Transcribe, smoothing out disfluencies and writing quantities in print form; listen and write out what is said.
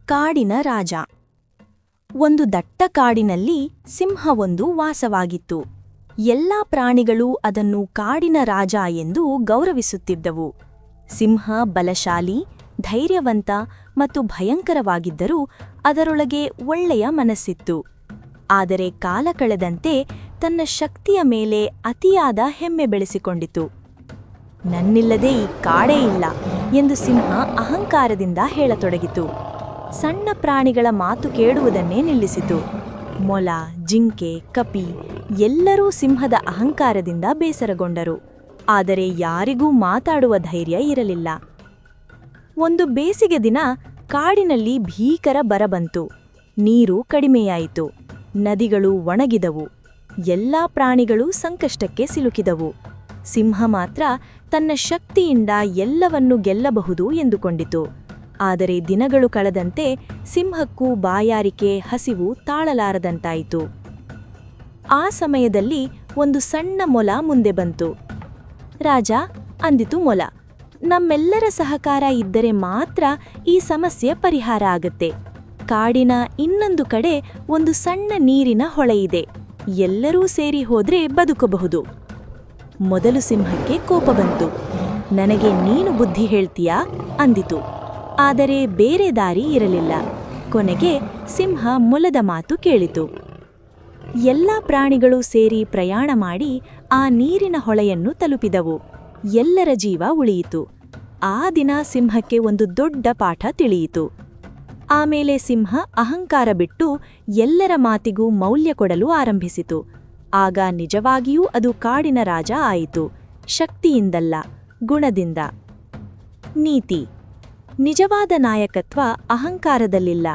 ಕಾಡಿನ ರಾಜ. ಒಂದು ದಟ್ಟ ಕಾಡಿನಲ್ಲಿ ಸಿಂಹವೊಂದು ವಾಸವಾಗಿತ್ತು. ಎಲ್ಲಾ ಪ್ರಾಣಿಗಳು ಅದನ್ನು ಕಾಡಿನ ರಾಜ ಎಂದು ಗೌರವಿಸುತ್ತಿದ್ದವು. ಸಿಂಹ ಬಲಶಾಲಿ, ಧೈರ್ಯವಂತ ಮತ್ತು ಭಯಂಕರವಾಗಿದ್ದರೂ ಅದರೊಳಗೆ ಒಳ್ಳೆಯ ಮನಸ್ಸಿತ್ತು. ಆದರೆ ಕಾಲ ಕಳೆದಂತೆ ತನ್ನ ಶಕ್ತಿಯ ಮೇಲೆ ಅತಿಯಾದ ಹೆಮ್ಮೆ ಬೆಳೆಸಿಕೊಂಡಿತು. ನನ್ನಿಲ್ಲದೆ ಈ ಕಾಡೇ ಇಲ್ಲ ಎಂದು ಸಿಂಹ ಅಹಂಕಾರದಿಂದ ಹೇಳತೊಡಗಿತು. ಸಣ್ಣ ಪ್ರಾಣಿಗಳ ಮಾತು ಕೇಳುವುದನ್ನೇ ನಿಲ್ಲಿಸಿತು. ಮೊಲ, ಜಿಂಕೆ, ಕಪಿ ಎಲ್ಲರೂ ಸಿಂಹದ ಅಹಂಕಾರದಿಂದ ಬೇಸರಗೊಂಡರು. ಆದರೆ ಯಾರಿಗೂ ಮಾತಾಡುವ ಧೈರ್ಯ ಇರಲಿಲ್ಲ. ಒಂದು ಬೇಸಿಗೆ ದಿನ ಕಾಡಿನಲ್ಲಿ ಭೀಕರ ಬರ ಬಂತು. ನೀರು ಕಡಿಮೆಯಾಯಿತು. ನದಿಗಳು ಒಣಗಿದವು. ಎಲ್ಲಾ ಪ್ರಾಣಿಗಳು ಸಂಕಷ್ಟಕ್ಕೆ ಸಿಲುಕಿದವು. ಸಿಂಹ ಮಾತ್ರ ತನ್ನ ಶಕ್ತಿಯಿಂದ ಎಲ್ಲವನ್ನೂ ಗೆಲ್ಲಬಹುದು ಎಂದುಕೊಂಡಿತು. ಆದರೆ ದಿನಗಳು ಕಳೆದಂತೆ ಸಿಂಹಕ್ಕೂ ಬಾಯಾರಿಕೆ, ಹಸಿವು ತಾಳಲಾರದಂತಾಯಿತು. ಆ ಸಮಯದಲ್ಲಿ ಒಂದು ಸಣ್ಣ ಮೊಲ ಮುಂದೆ ಬಂತು. ರಾಜ, ಅಂದಿತು ಮೊಲ, ನಮ್ಮೆಲ್ಲರ ಸಹಕಾರ ಇದ್ದರೆ ಮಾತ್ರ ಈ ಸಮಸ್ಯೆ ಪರಿಹಾರ ಆಗತ್ತೆ. ಕಾಡಿನ ಇನ್ನೊಂದು ಕಡೆ ಒಂದು ಸಣ್ಣ ನೀರಿನ ಹೊಳೆಯಿದೆ. ಎಲ್ಲರೂ ಸೇರಿ ಹೋದ್ರೆ ಬದುಕಬಹುದು. ಮೊದಲು ಸಿಂಹಕ್ಕೆ ಕೋಪ ಬಂತು. ನನಗೆ ನೀನು ಬುದ್ಧಿ ಹೇಳ್ತೀಯಾ ಅಂದಿತು. ಆದರೆ ಬೇರೆ ದಾರಿ ಇರಲಿಲ್ಲ. ಕೊನೆಗೆ ಸಿಂಹ ಮೊಲದ ಮಾತು ಕೇಳಿತು. ಎಲ್ಲಾ ಪ್ರಾಣಿಗಳು ಸೇರಿ ಪ್ರಯಾಣ ಮಾಡಿ ಆ ನೀರಿನ ಹೊಳೆಯನ್ನು ತಲುಪಿದವು. ಎಲ್ಲರ ಜೀವ ಉಳಿಯಿತು. ಆ ದಿನ ಸಿಂಹಕ್ಕೆ ಒಂದು ದೊಡ್ಡ ಪಾಠ ತಿಳಿಯಿತು. ಆಮೇಲೆ ಸಿಂಹ ಅಹಂಕಾರ ಬಿಟ್ಟು ಎಲ್ಲರ ಮಾತಿಗೂ ಮೌಲ್ಯ ಕೊಡಲು ಆರಂಭಿಸಿತು. ಆಗ ನಿಜವಾಗಿಯೂ ಅದು ಕಾಡಿನ ರಾಜ ಆಯಿತು. ಶಕ್ತಿಯಿಂದಲ್ಲ, ಗುಣದಿಂದ. ನೀತಿ: ನಿಜವಾದ ನಾಯಕತ್ವ ಅಹಂಕಾರದಲ್ಲಿಲ್ಲ,